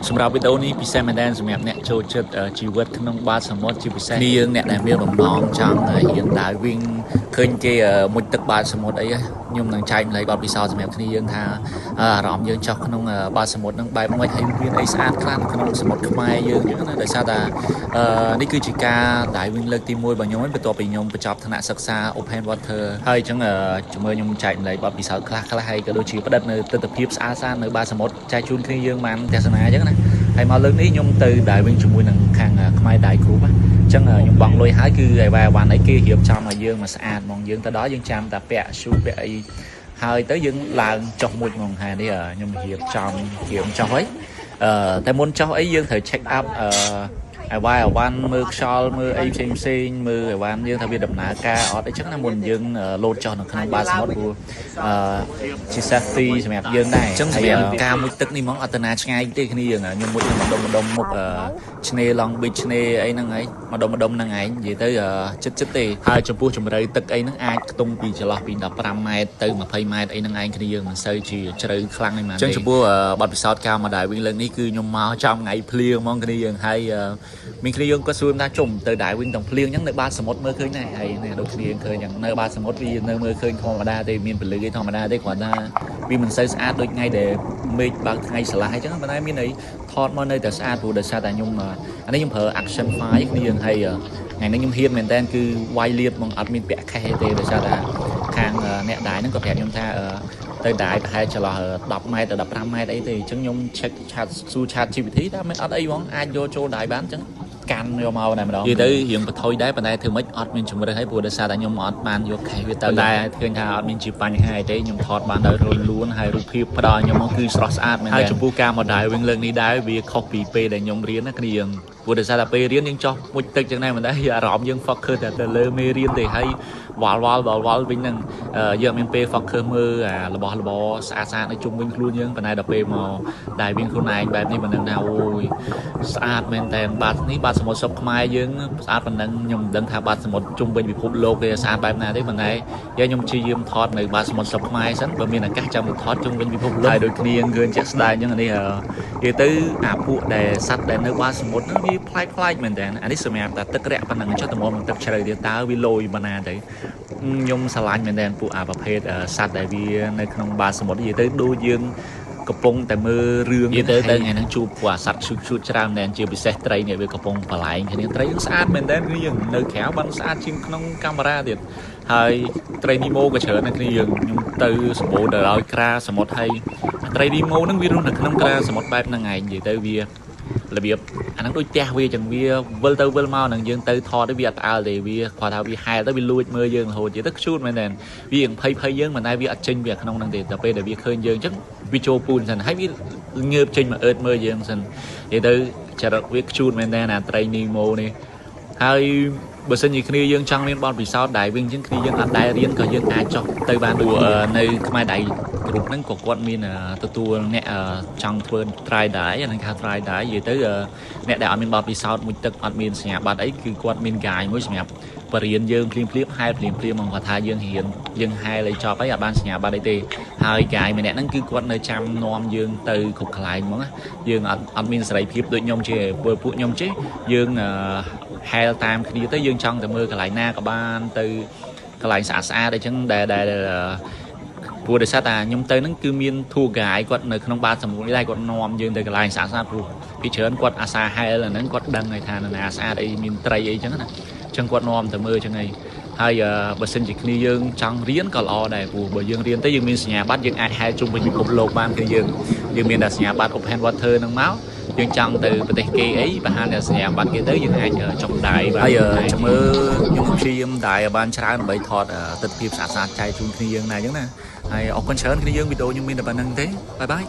សម្រាប់វីដេអូនេះពិសេសមែនទែនសម្រាប់អ្នកចូលចិត្តជីវិតក្នុងបាតសមុទ្រជាពិសេសគ្នាយើងអ្នកដែលមានបំណងចង់រៀនដើរវិញឃើញគេមុជទឹកបាតសមុទ្រអីខ្ញុំនឹងចែកម្លែកបទពិសោធន៍សម្រាប់គ្នាយើងថាអារម្មណ៍យើងចុះក្នុងបាតសមុទ្រនឹងបែបម៉េចហើយមានអីស្អាតខ្លះក្នុងសមុទ្រខ្មែរយើងអញ្ចឹងណាដោយសារតែនេះគឺជាការដើរវិញលើកទី1របស់ខ្ញុំបន្ទាប់ពីខ្ញុំបញ្ចប់ថ្នាក់សិក្សា Open Water ហើយអញ្ចឹងជាមួយខ្ញុំចែកម្លែកបទពិសោធន៍ខ្លះហើយក៏ដូចជាផ្តិតនៅទស្សនវិជ្ជាស្អាតនៅបាតសមុទ្រចែកជូនគ្នាយើងបានទស្សនាអញ្ចឹងណាហើយមកលើកនេះខ្ញុំទៅដើរវិញជាមួយនឹងខាងខ្មែរដៃគ្រូអញ្ចឹងខ្ញុំបង់លុយហើយគឺឯវ៉ាវ៉ាន់អីគេរៀបចំឲ្យយើងមកស្អាតហ្មងយើងទៅដល់យើងចាំតែពាក់ shoe ពាក់អីហើយទៅយើងឡើងចុះមួយហ្មងហើយនេះខ្ញុំរៀបចំចុះអីតែមុនចុះអីយើងត្រូវ check up ឯវ៉ាវ៉ាន់មើលខ្យល់មើលអីផ្សេងមើលឯវ៉ាន់យើងថាវាដំណើរការអត់អីចឹងណាមុនយើងលោតចុះនៅក្នុងបាតសមុទ្រព្រោះជា safety សម្រាប់យើងដែរអញ្ចឹងសម្រាប់ការមុជទឹកនេះហ្មងអត់ទៅណាឆ្ងាយទេគ្នាយើងខ្ញុំមុជម្ដុំមុខឆ្នេរ Long Beach ឆ្នេរអីហ្នឹងឯងម្ដុំហ្នឹងឯងនិយាយទៅចិត្តទេហើយចំពោះជំរៅទឹកអីហ្នឹងអាចខ្ទង់ពីចន្លោះពី15ម៉ែត្រទៅ20ម៉ែត្រអីហ្នឹងឯងគ្នាយើងមិនសូវជាជ្រៅខ្លាំងទេអញ្ចឹងចំពោះបទពិសោធន៍ការមកដែរវិញលើកនេះគឺខ្ញុំមកចំថ្ងៃភ្លៀងហ្មងគ្នាយើងហើយមានគ្នាយើងក៏សួរថាជុំទៅដែរវិញទាំងភ្លៀងអញ្ចឹងនៅបាតសមុទ្រមើលឃើញដែរហើយដូចគ្នាឃើញអញ្ចឹងនៅបាតសមុទ្រវានៅមើលឃើញធម្មតាទេមានពលិអីធម្មតាទេគ្រាន់តែវាមិនសូវស្អាតដូចថ្ងៃដែលមេឃបើកថ្ងៃឆ្លាស់អញ្ចឹងប៉ុន្តែមានអីថតមកនៅតែស្អាតព្រោះដោយសារតែខ្ញុំអានេះខ្ញុំប្រើ Action 5គ្នាយើងហើយថ្ងៃនេះខ្ញុំហ៊ានមែនតើគឺវាយលៀតហ្មងអត់មានពាក់ខេះទេដោយសារតែខាងអ្នកដែរហ្នឹងក៏ប្រាប់ខ្ញុំថាទៅដែរប្រហែលចន្លោះ10ម៉ែត្រទៅ15ម៉ែត្រអីទេអញ្ចឹងខ្ញុំ check សួរ Chat GPT ថាមានអត់អីហ្មងអាចយកចូលដែរបានអញ្ចឹងកាន់យកមកតែម្ដងនិយាយទៅរៀងបន្ថយដែរប៉ុន្តែធ្វើម៉េចអត់មានជំរឿនហើយព្រោះដោយសារតែខ្ញុំអត់បានយកខេះវាទៅដែរឃើញថាអត់មានជាបញ្ហាអីទេខ្ញុំថតបានដោយរលូនហើយរូបភាពផ្ដល់ខ្ញុំមកគឺស្រស់ស្អាតមែនហើយចំពោះការមកដែរវិញលើកនេះដែរវាខុសពីពេលដែលខ្ញុំរៀនណាគ្នាយើងព្រោះដោយសារតែពេលរៀនយើងចោះមុជទឹកចឹងដែរមិនដែរអារម្មណ៍យើង focus តែទៅលើមេរៀនទេហើយវល់វិញហ្នឹងយើងអត់មានពេល focus មើលអារបស់របរស្អាតនៅជុំវិញខ្លួនយើងប៉ុន្តែដល់ពេលមកដែរវិញខ្លួនឯងបែបនេះមិនដឹងថាអូយស្អាតមែនតែបាតនេះបាតសមុទ្រស្រុកខ្មែរយើងស្អាតប៉ុណ្ណឹងខ្ញុំមិនដឹងថាបាតសមុទ្រជុំវិញពិភពលោកគេស្អាតបែបណាទេប៉ុន្តែខ្ញុំព្យាយាមថតនៅបាតសមុទ្រស្រុកខ្មែរសិនបើមានឱកាសចាំទៅថតជុំវិញពិភពលោកហើយដូចគ្នាឃើញជាក់ស្ដែងអញ្ចឹងនេះនិយាយទៅអាពួកដែលសត្វដែលនៅបាតសមុទ្រហ្នឹងវាប្លែកមែនតើអានេះសម្រាប់តែទឹករាក់ប៉ុណ្ណឹងចុះតែមកទឹកជ្រៅទៀតតើវាលយប៉ុណ្ណាទៅខ្ញុំស្រឡាញ់មែនតើពួកអាប្រភេទសត្វដែលវានៅក្នុងបាតសមុទ្រនិយាយទៅដូចយើងកំពុងតែមើលរឿងនិយាយទៅថ្ងៃហ្នឹងជួបពួកអាសត្វឈូតច្រើនមែនជាពិសេសត្រីនេះវាកំពុងបលែងគ្នាត្រីស្អាតមែនតើគឺយើងនៅក្រៅបានស្អាតជាងក្នុងកាមេរ៉ាទៀតហើយត្រីនីម៉ូក៏ច្រើនណាស់គ្នាយើងខ្ញុំទៅសម្បូរទៅដោយក្រាសមុទ្រហើយត្រីនីម៉ូហ្នឹងវារស់នៅក្នុងក្រាសមុទ្របែបហ្នឹងឯងនិយាយទៅវារបៀបអាហ្នឹងដូចផ្ទះវាចឹងវាវិលទៅវិលមកហ្នឹងយើងទៅថតទៅវាអត់ផ្អើលទេវាគាត់ថាវាហែលទៅវាលួចមើលយើងរហូតនិយាយទៅខ្ជូតមែនតើវាភ័យយើងមិនដែលវាអត់ចេញវាក្នុងហ្នឹងទេតែពេលដែលវាឃើញយើងចឹងវាចូលពូនសិនហើយវាងើបចេញមកអឺតមើលយើងសិននិយាយទៅចរិតវាខ្ជូតមែនតើអាត្រីនីម៉ូនេះហើយបើសិនជាគ្នាយើងចង់មានបទពិសោធន៍ដែរវិញចឹងគ្នាយើងអត់ដែររៀនក៏យើងអាចចុះទៅបានព្រោះនៅខ្មែរដៃក្រុមហ្នឹងក៏គាត់មានទទួលអ្នកចង់ធ្វើ try ដែរអាហ្នឹងគេ try ដែរនិយាយទៅអ្នកដែលអត់មានបទពិសោធន៍មួយទឹកអត់មានសញ្ញាបត្រអីគឺគាត់មាន guide មួយសម្រាប់បរិញ្ញាយើងភ្លាមហែលភ្លាមមកគាត់ថាយើងរៀនយើងហែលឲ្យចប់អីអត់បានសញ្ញាបត្រអីទេហើយ guide ម្នាក់ហ្នឹងគឺគាត់នៅចាំនាំយើងទៅគ្រប់កន្លែងហ្មងយើងអត់មានសេរីភាពដូចខ្ញុំជាពួកខ្ញុំចេះយើងហែលតាមគ្នាទៅយើងចង់ទៅមើលកន្លែងណាក៏បានទៅកន្លែងស្អាតអីចឹងដែលព្រោះដោយសារតែខ្ញុំទៅហ្នឹងគឺមាន tour guide គាត់នៅក្នុងបាតសមុទ្រនេះដែរគាត់នាំយើងទៅកន្លែងស្អាតព្រោះពីច្រើនគាត់អាសាហែលអាហ្នឹងគាត់ដឹងហើយថាណាស្អាតអីមានត្រីអីចឹងណាចឹងគាត់នាំទៅមើលចឹងហើយបើសិនជាគ្នាយើងចង់រៀនក៏ល្អដែរព្រោះបើយើងរៀនទៅយើងមានសញ្ញាបត្រយើងអាចហែលជុំវិញពិភពលោកបានគឺយើងមានតែសញ្ញាបត្រ Open Water ហ្នឹងមកយើងចង់ទៅប្រទេសគេអីបើហានតែសញ្ញាបត្រគេទៅយើងអាចចុះដែរហើយចាំមើលខ្ញុំព្យាយាមដែរបានច្រើនដើម្បីថតទស្សនវិជ្ជាស្អាតចែកជូនគ្នាយើងដែរអញ្ចឹងណាហើយអរគុណច្រើនគ្នាយើងវីដេអូខ្ញុំមានតែប៉ុណ្្នឹងទេបាយ